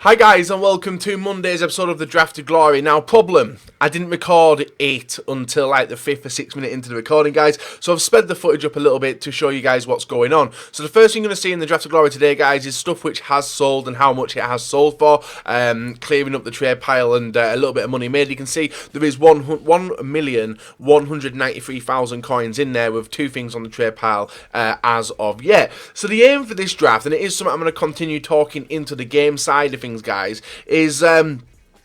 Hi guys and welcome to Monday's episode of the Draft to Glory. Now problem, I didn't record it until like the 5th or 6th minute into the recording guys, so I've sped the footage up a little bit to show you guys what's going on. So the first thing you're going to see in the Draft to Glory today guys is stuff which has sold and how much it has sold for, clearing up the trade pile and a little bit of money made. You can see there is 1,193,000 coins in there with two things on the trade pile as of yet. So the aim for this draft, and it is something I'm going to continue talking into the game side of things guys, is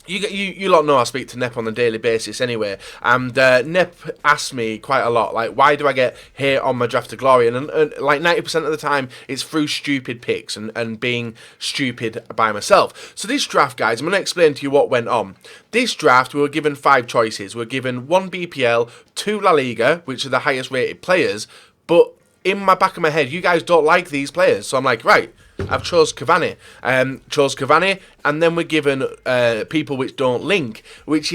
you lot know I speak to Nep on a daily basis anyway, and Nep asks me quite a lot, like, why do I get hate on my Draft to Glory? And like 90% of the time, it's through stupid picks and being stupid by myself. So this draft, guys, I'm going to explain to you what went on. This draft, we were given 5 choices. We were given 1 BPL, 2 La Liga, which are the highest rated players, but in my back of my head, you guys don't like these players, so I'm like, right, I've chose Cavani, and then we're given people which don't link, which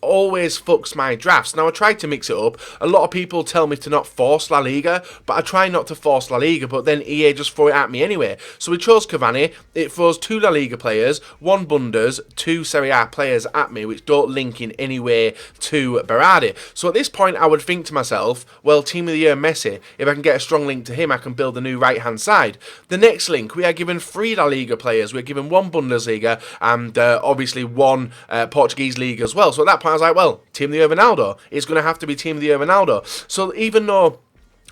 always fucks my drafts. Now I tried to mix it up. A lot of people tell me to not force La Liga, but I try not to force La Liga, but then EA just throw it at me anyway. So we chose Cavani. It throws 2 La Liga players, 1 Bundes, 2 Serie A players at me, which don't link in any way to Berardi. So at this point, I would think to myself, well, Team of the Year Messi, if I can get a strong link to him, I can build a new right-hand side. The next link, we are given 3 La Liga players. We're given 1 Bundesliga and obviously 1 Portuguese league as well. So at that point I was like, well, Team of the Year Ronaldo. It's going to have to be Team of the Year Ronaldo. So even though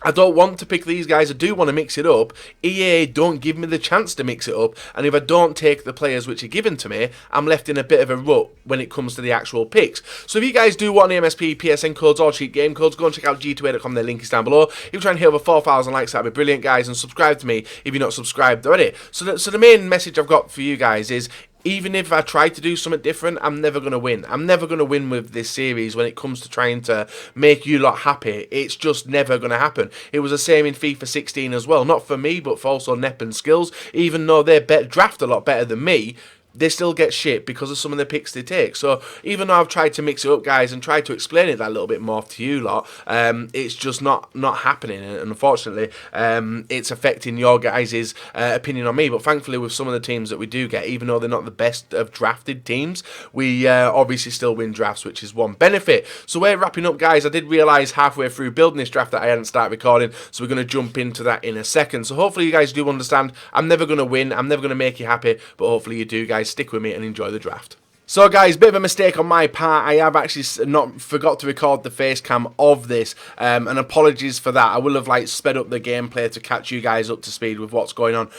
I don't want to pick these guys, I do want to mix it up, EA don't give me the chance to mix it up, and if I don't take the players which are given to me, I'm left in a bit of a rut when it comes to the actual picks. So if you guys do want MSP, PSN codes or cheap game codes, go and check out g2a.com, their link is down below. If you're trying to hit over 4,000 likes, that'd be brilliant guys, and subscribe to me if you're not subscribed already. So the main message I've got for you guys is, even if I try to do something different, I'm never going to win. I'm never going to win with this series when it comes to trying to make you lot happy. It's just never going to happen. It was the same in FIFA 16 as well. Not for me, but for also Nep and Skills. Even though they draft a lot better than me, they still get shit because of some of the picks they take. So even though I've tried to mix it up, guys, and tried to explain it that little bit more to you lot, it's just not happening. And unfortunately, it's affecting your guys' opinion on me. But thankfully, with some of the teams that we do get, even though they're not the best of drafted teams, we obviously still win drafts, which is one benefit. So we're wrapping up, guys. I did realise halfway through building this draft that I hadn't started recording, so we're going to jump into that in a second. So hopefully you guys do understand. I'm never going to win. I'm never going to make you happy, but hopefully you do, guys. Stick with me and enjoy the draft. So guys, bit of a mistake on my part. I have actually forgot to record the face cam of this, and apologies for that. I will have sped up the gameplay to catch you guys up to speed with what's going on.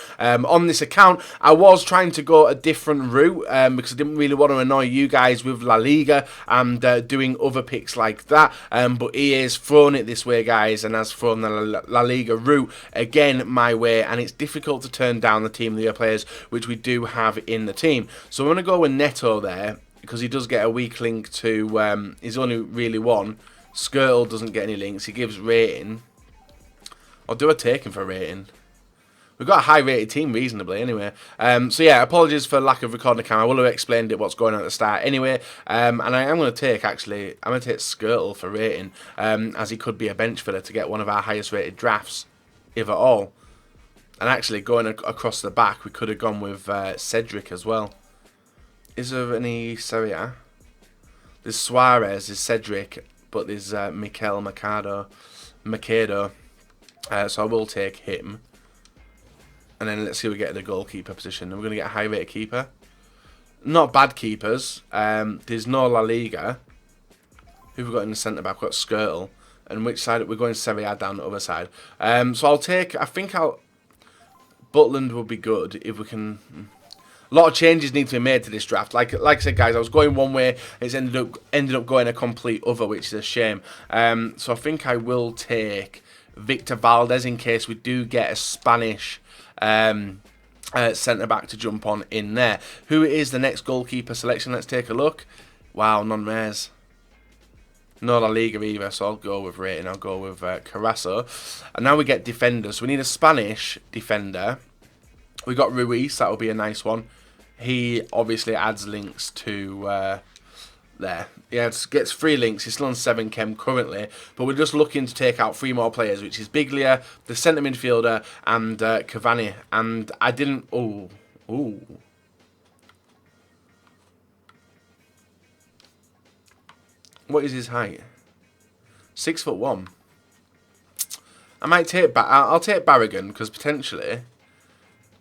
On this account, I was trying to go a different route because I didn't really want to annoy you guys with La Liga and doing other picks like that. But EA's thrown it this way, guys, and has thrown the La Liga route again my way, and it's difficult to turn down the Team of the Year players, which we do have in the team. So I'm going to go with Neto there, because he does get a weak link to, he's only really 1. Skirtle doesn't get any links. He gives rating. Or do I take him for rating? We've got a high rated team reasonably anyway. So yeah, apologies for lack of recording the camera. I will have explained it what's going on at the start anyway. And I am going to take, actually, I'm going to take Skirtle for rating, as he could be a bench filler to get one of our highest rated drafts, if at all. And actually, going across the back, we could have gone with Cedric as well. Is there any Serie A? There's Suarez, there's Cedric, but there's Mikel Mercado. So I will take him. And then let's see what we get at the goalkeeper position. We're going to get a high rated keeper. Not bad keepers. There's no La Liga. Who have we got in the centre back? We've got Skirtle. And which side? We're going Serie A down the other side. So I'll take, Butland would be good if we can. A lot of changes need to be made to this draft. Like I said, guys, I was going one way. It's ended up going a complete other, which is a shame. So I think I will take Victor Valdez in case we do get a Spanish centre back to jump on in there. Who is the next goalkeeper selection? Let's take a look. Wow, non-res. No La Liga either, so I'll go with rating. I'll go with Carasso. And now we get defenders. So we need a Spanish defender. We got Ruiz, that will be a nice one. He obviously adds links to there. Yeah, gets 3 links. He's still on 7 chem currently, but we're just looking to take out 3 more players, which is Biglia, the centre midfielder, and Cavani. And I didn't. what is his height? 6'1". I might take I'll take Barragan because potentially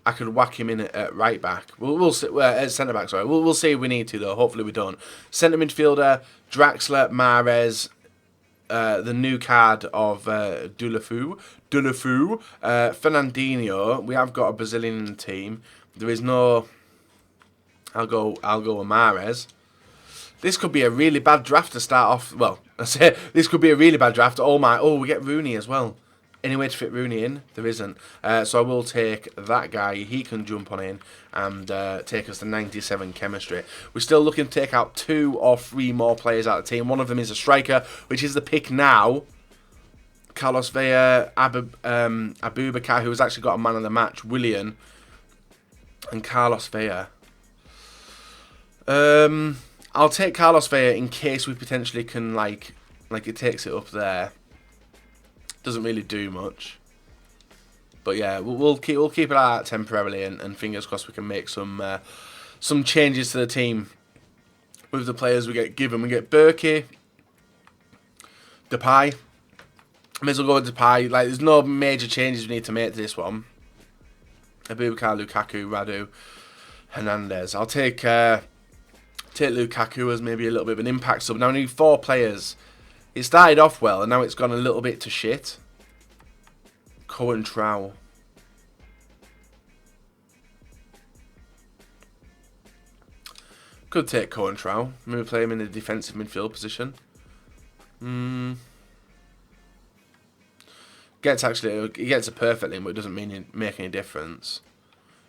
I could whack him in at right back. We'll see at centre back. Sorry, we'll see if we need to though. Hopefully we don't. Centre midfielder Draxler, Mahrez, the new card of Deulofeu, Fernandinho. We have got a Brazilian in the team. There is no. I'll go with Mahrez. This could be a really bad draft to start off. Well, I say this could be a really bad draft. Oh, we get Rooney as well. Any way to fit Rooney in? There isn't. So I will take that guy. He can jump on in and take us to 97 chemistry. We're still looking to take out 2 or 3 more players out of the team. One of them is a striker, which is the pick now. Carlos Vela, Abubakar, who has actually got a man of the match, Willian, and Carlos Vela. I'll take Carlos Vela in case we potentially can like it takes it up there. Doesn't really do much, but yeah, we'll keep it like that temporarily, and fingers crossed we can make some changes to the team with the players we get given. We get Berkey, Depay. May as well go with Depay. Like, there's no major changes we need to make to this one. Abubakar, Lukaku, Radu, Hernandez. I'll take Lukaku as maybe a little bit of an impact sub. Now we need 4 players. It started off well, and now it's gone a little bit to shit. Cohen Trow. Could take Cohen Trow. Maybe play him in a defensive midfield position. He gets it perfectly, but it doesn't make any difference.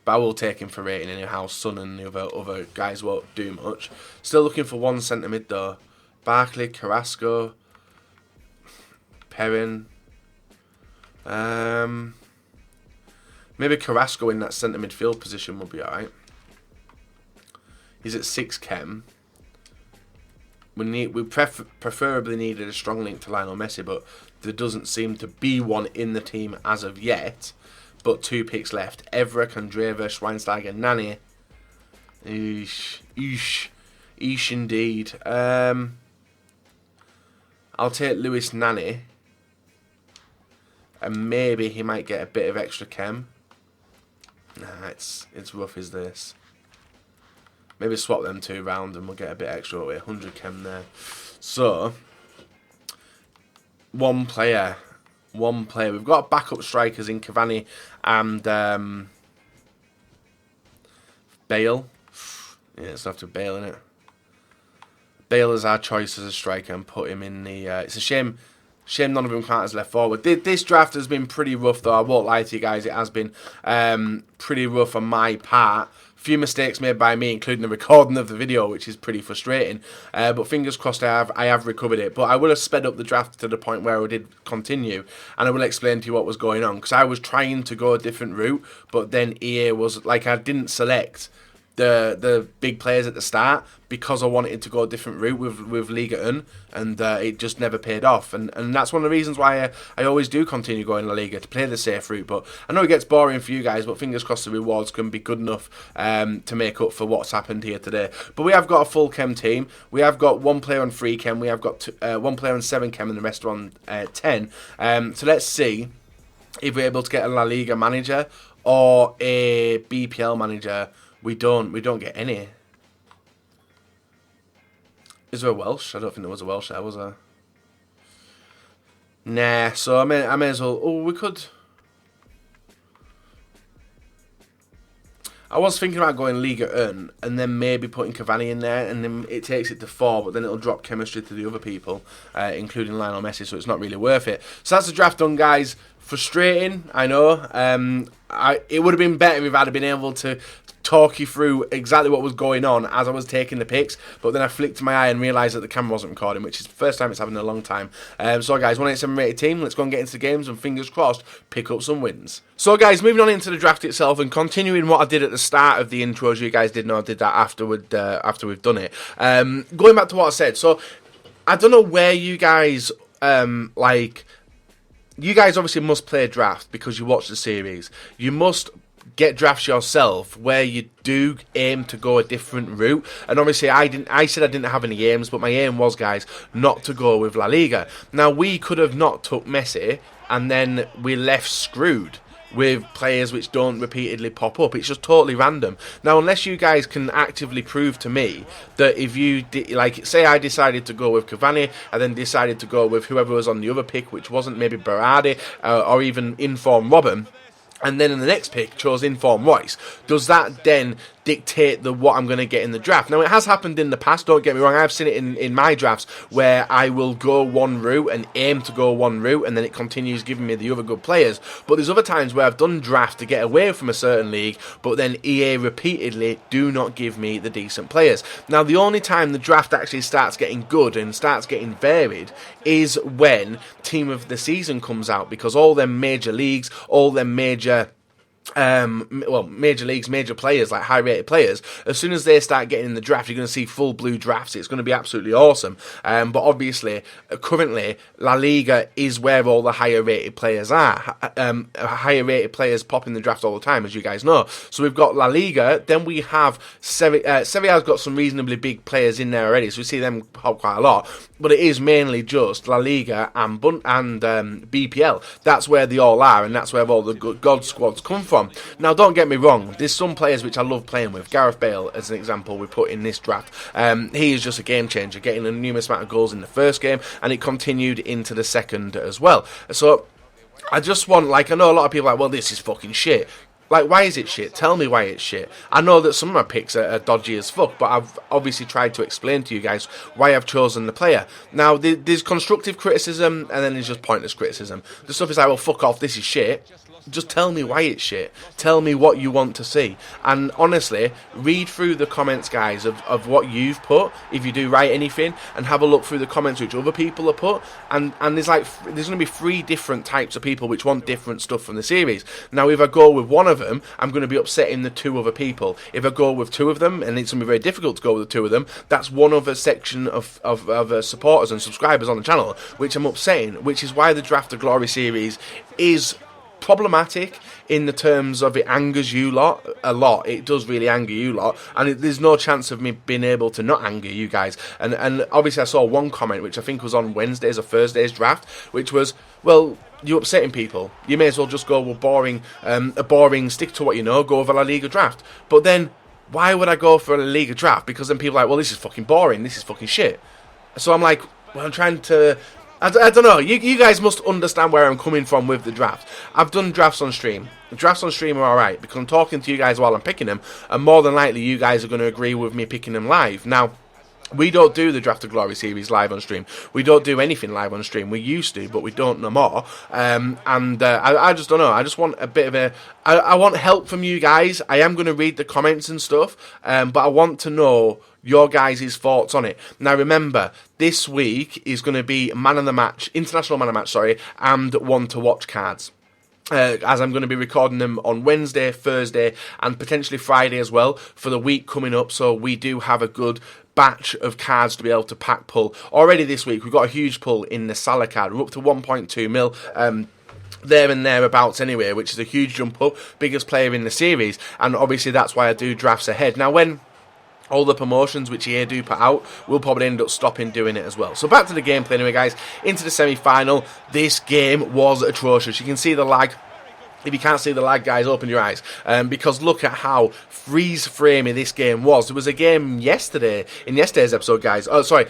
But I will take him for rating anyhow. Son and the other guys won't do much. Still looking for 1 centre mid though. Barkley, Carrasco, Perrin. Maybe Carrasco in that centre midfield position would be alright. He's at 6 chem. We preferably needed a strong link to Lionel Messi, but there doesn't seem to be one in the team as of yet. But 2 picks left. Evra, Kandreva, Schweinsteiger, Nani. Eesh indeed. I'll take Lewis Nani. And maybe he might get a bit of extra chem. Nah, it's rough as this. Maybe swap them 2 round and we'll get a bit extra. 100 chem there. So, 1 player. We've got backup strikers in Cavani and Bale. Yeah, it's after Bale, innit? Bale is our choice as a striker and put him in the... it's a shame none of them count as left forward. This draft has been pretty rough though. I won't lie to you guys. It has been pretty rough on my part. Few mistakes made by me, including the recording of the video, which is pretty frustrating. But fingers crossed I have recovered it. But I will have sped up the draft to the point where I did continue. And I will explain to you what was going on. Because I was trying to go a different route. But then EA was like, I didn't select the big players at the start because I wanted to go a different route with Liga 1, and it just never paid off, and that's one of the reasons why I always do continue going La Liga, to play the safe route. But I know it gets boring for you guys, but fingers crossed the rewards can be good enough to make up for what's happened here today. But we have got a full chem team. We have got 1 player on 3 chem, we have got 1 player on 7 chem, and the rest are on 10. So let's see if we're able to get a La Liga manager or a BPL manager. We don't get any. Is there a Welsh? I don't think there was a Welsh there, was there? Nah, so I may as well... Oh, we could... I was thinking about going Liga 1 and then maybe putting Cavani in there, and then it takes it to 4, but then it'll drop chemistry to the other people, including Lionel Messi, so it's not really worth it. So that's the draft done, guys. Frustrating, I know. It would have been better if I'd have been able to talk you through exactly what was going on as I was taking the picks, but then I flicked my eye and realised that the camera wasn't recording, which is the first time it's happened in a long time. So guys, 187 rated team, let's go and get into the games, and fingers crossed, pick up some wins. So guys, moving on into the draft itself and continuing what I did at the start of the intro, as you guys did know I did that after we've done it. Going back to what I said, so I don't know where you guys you guys obviously must play draft because you watch the series. You must get drafts yourself where you do aim to go a different route. And obviously I said I didn't have any aims, but my aim was, guys, not to go with La Liga. Now, we could have not took Messi, and then we left screwed with players which don't repeatedly pop up. It's just totally random. Now, unless you guys can actively prove to me that if you like, say I decided to go with Cavani and then decided to go with whoever was on the other pick, which wasn't maybe Berardi or even in-form Robin, and then in the next pick chose in-form Royce, does that then dictate what I'm going to get in the draft? Now, it has happened in the past, don't get me wrong. I've seen it in my drafts where I will go one route and aim to go one route, and then it continues giving me the other good players. But there's other times where I've done draft to get away from a certain league, but then EA repeatedly do not give me the decent players. Now, the only time the draft actually starts getting good and starts getting varied is when Team of the Season comes out, because all them major leagues, all them major major leagues, major players, like high-rated players, as soon as they start getting in the draft, you're going to see full blue drafts. It's going to be absolutely awesome. But obviously, currently, La Liga is where all the higher-rated players are. Higher-rated players pop in the draft all the time, as you guys know. So we've got La Liga, then we have Serie A's got some reasonably big players in there already, so we see them pop quite a lot. But it is mainly just La Liga and BPL. That's where they all are, and that's where all the good God squads come from. Now, don't get me wrong, there's some players which I love playing with. Gareth Bale, as an example, we put in this draft. He is just a game changer, getting a numerous amount of goals in the first game, and it continued into the second as well. So I just want, like, I know a lot of people are like, well, this is fucking shit. Like, why is it shit? Tell me why it's shit. I know that some of my picks are dodgy as fuck, but I've obviously tried to explain to you guys why I've chosen the player. Now, there's constructive criticism, and then there's just pointless criticism. The stuff is like, well, fuck off, this is shit. Just tell me why it's shit. Tell me what you want to see. And honestly, read through the comments, guys, of what you've put, if you do write anything, and have a look through the comments which other people have put. And there's going to be 3 different types of people which want different stuff from the series. Now, if I go with one of them, I'm going to be upsetting the 2 other people. If I go with 2 of them, and it's going to be very difficult to go with the 2 of them, that's one other section of supporters and subscribers on the channel, which I'm upsetting, which is why the Draft of Glory series is problematic in the terms of it angers you lot a lot. It does really anger you lot, and there's no chance of me being able to not anger you guys. And obviously I saw one comment which I think was on Wednesday's or Thursday's draft, which was, well, you're upsetting people. You may as well just go with a boring stick to what you know, go with a La Liga draft. But then why would I go for a La Liga draft? Because then people are like, well, this is fucking boring, this is fucking shit. So I'm like, well, I'm trying to, I don't know. You guys must understand where I'm coming from with the draft. I've done drafts on stream. The drafts on stream are alright, because I'm talking to you guys while I'm picking them, and more than likely you guys are going to agree with me picking them live. Now, we don't do the Draft of Glory series live on stream. We don't do anything live on stream. We used to, but we don't no more. I just don't know. I just want a bit of I want help from you guys. I am going to read the comments and stuff, but I want to know your guys' thoughts on it. Now, remember, this week is going to be Man of the Match, International Man of the Match, and One to Watch cards. As I'm going to be recording them on Wednesday, Thursday, and potentially Friday as well for the week coming up. So we do have a good batch of cards to be able to pack pull. Already this week, we've got a huge pull in the Salah card. We're up to 1.2 mil. There and thereabouts anyway, which is a huge jump up. Biggest player in the series. And obviously that's why I do drafts ahead. Now, when all the promotions which EA do put out, we'll probably end up stopping doing it as well. So back to the gameplay anyway, guys. Into the semi-final. This game was atrocious. You can see the lag. If you can't see the lag, guys, open your eyes. Because look at how freeze-framey this game was. There was a game yesterday, in yesterday's episode, guys. Oh, sorry,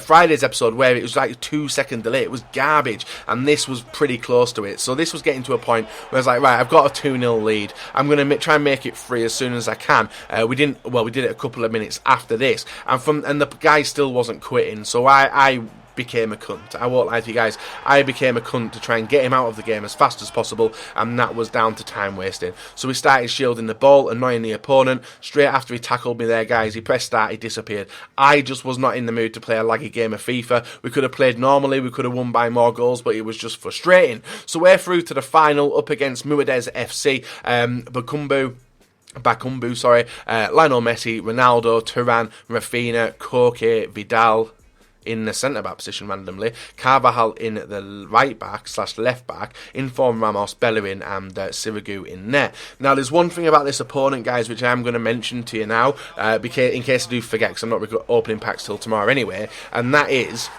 Friday's episode, where it was like a 2-second delay. It was garbage, and this was pretty close to it. So this was getting to a point where I was like, right, I've got a 2-0 lead. I'm going to try and make it free as soon as I can. We did it a couple of minutes after this. And the guy still wasn't quitting. So I became a cunt. I won't lie to you guys. I became a cunt to try and get him out of the game as fast as possible, and that was down to time wasting. So we started shielding the ball, annoying the opponent. Straight after he tackled me there, guys, he pressed start, he disappeared. I just was not in the mood to play a laggy game of FIFA. We could have played normally, we could have won by more goals, but it was just frustrating. So we're through to the final, up against Muadez FC. Bakumbu, Lionel Messi, Ronaldo, Turan, Rafinha, Koke, Vidal. in the centre-back position randomly, Carvajal in the right-back/left back, inform Ramos, Bellerin and Sirigu in net. Now there's one thing about this opponent, guys, which I'm going to mention to you now, in case I do forget, because I'm not opening packs till tomorrow anyway, and that is,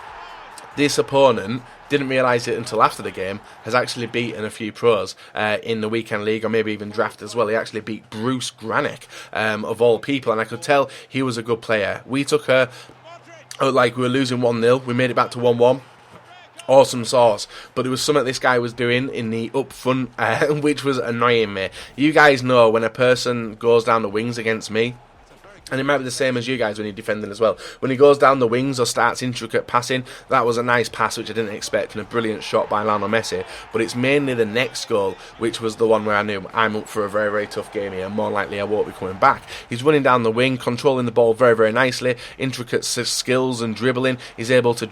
this opponent, didn't realise it until after the game, has actually beaten a few pros in the weekend league, or maybe even draft as well. He actually beat Bruce Granick, of all people, and I could tell he was a good player. We took like we were losing 1-0, we made it back to 1-1. Awesome sauce, but there was something this guy was doing in the up front, which was annoying me. You guys know when a person goes down the wings against me, and it might be the same as you guys when you're defending as well. When he goes down the wings or starts intricate passing, that was a nice pass which I didn't expect, and a brilliant shot by Lionel Messi. But it's mainly the next goal, which was the one where I knew I'm up for a very, very tough game here. More likely I won't be coming back. He's running down the wing, controlling the ball very, very nicely. Intricate skills and dribbling. He's able to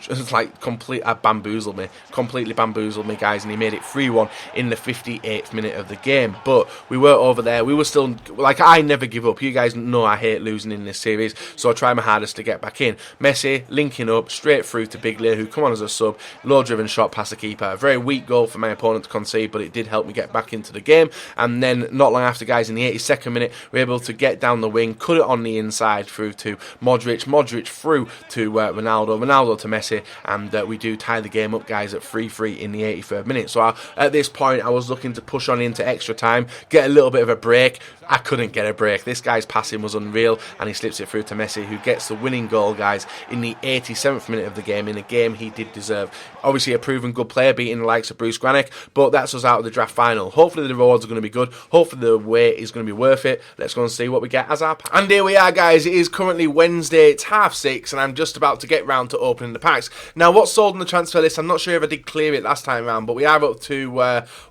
completely bamboozle me, guys, and he made it 3-1 in the 58th minute of the game. But we were over there. We were still, I never give up. You guys know I hate losing in this series, so I try my hardest to get back in. Messi linking up straight through to Biglia, who come on as a sub, low driven shot past the keeper. A very weak goal for my opponent to concede, but it did help me get back into the game. And then not long after, guys, in the 82nd minute, we're able to get down the wing, cut it on the inside through to Modric through to Ronaldo to Messi, and we do tie the game up, guys, at 3-3 in the 83rd minute. So at this point I was looking to push on into extra time, get a little bit of a break. I couldn't get a break. This guy's passing was unreal, and he slips it through to Messi, who gets the winning goal, guys, in the 87th minute of the game, in a game he did deserve. Obviously a proven good player, beating the likes of Bruce Granick, but that's us out of the draft final. Hopefully the rewards are going to be good. Hopefully the wait is going to be worth it. Let's go and see what we get as our pack. And here we are, guys. It is currently Wednesday. It's 6:30, and I'm just about to get round to opening the packs. Now, what's sold on the transfer list, I'm not sure if I did clear it last time around, but we are up to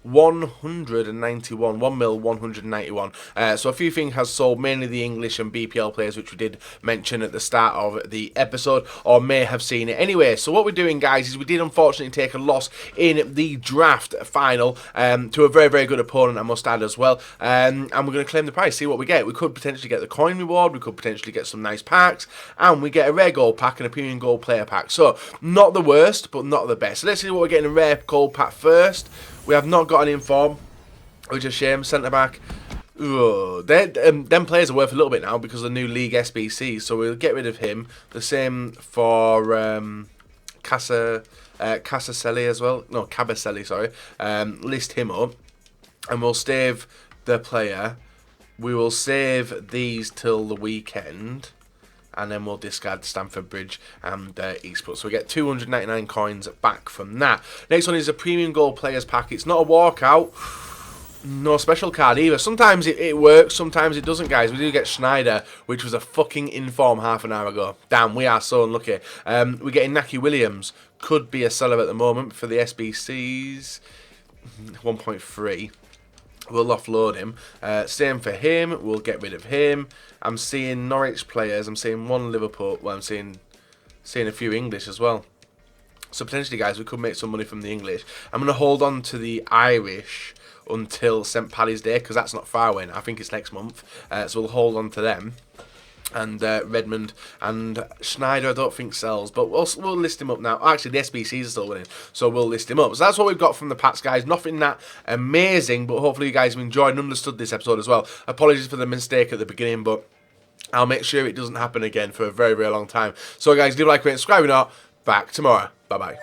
191, 191. So a few things has sold, mainly the English and BPL players, which we did mention at the start of the episode, or may have seen it anyway. So what we're doing, guys, is we did unfortunately take a loss in the draft final to a very, very good opponent, I must add as well. And we're going to claim the prize, see what we get. We could potentially get the coin reward, we could potentially get some nice packs, and we get a rare gold pack and a premium gold player pack. So not the worst, but not the best. So let's see what we're getting. A rare gold pack first. We have not got an inform, which is a shame. Centre back. Them players are worth a little bit now because of the new league SBC, so we'll get rid of him. The same for Casaselli as well. No, Cabaselli, sorry. List him up, and we'll save the player. We will save these till the weekend, and then we'll discard Stamford Bridge and Eastport. So we get 299 coins back from that. Next one is a premium gold players pack. It's not a walkout. No special card either. Sometimes it works, sometimes it doesn't, guys. We do get Schneider, which was a fucking inform half an hour ago. Damn, we are so unlucky. We're getting Naki Williams. Could be a seller at the moment for the SBCs. 1.3. We'll offload him. Same for him. We'll get rid of him. I'm seeing Norwich players. I'm seeing one Liverpool. Well, I'm seeing a few English as well. So potentially, guys, we could make some money from the English. I'm going to hold on to the Irish until St. Paddy's Day, because that's not far away now. I think it's next month. So we'll hold on to them. And Redmond and Schneider I don't think sells, but we'll list him up now. Actually, the SBCs are still winning, so we'll list him up. So that's what we've got from the packs, guys. Nothing that amazing, but hopefully you guys have enjoyed and understood this episode as well. Apologies for the mistake at the beginning, but I'll make sure it doesn't happen again for a very, very long time. So guys, do like, rate, subscribe, or not. Back tomorrow. Bye-bye.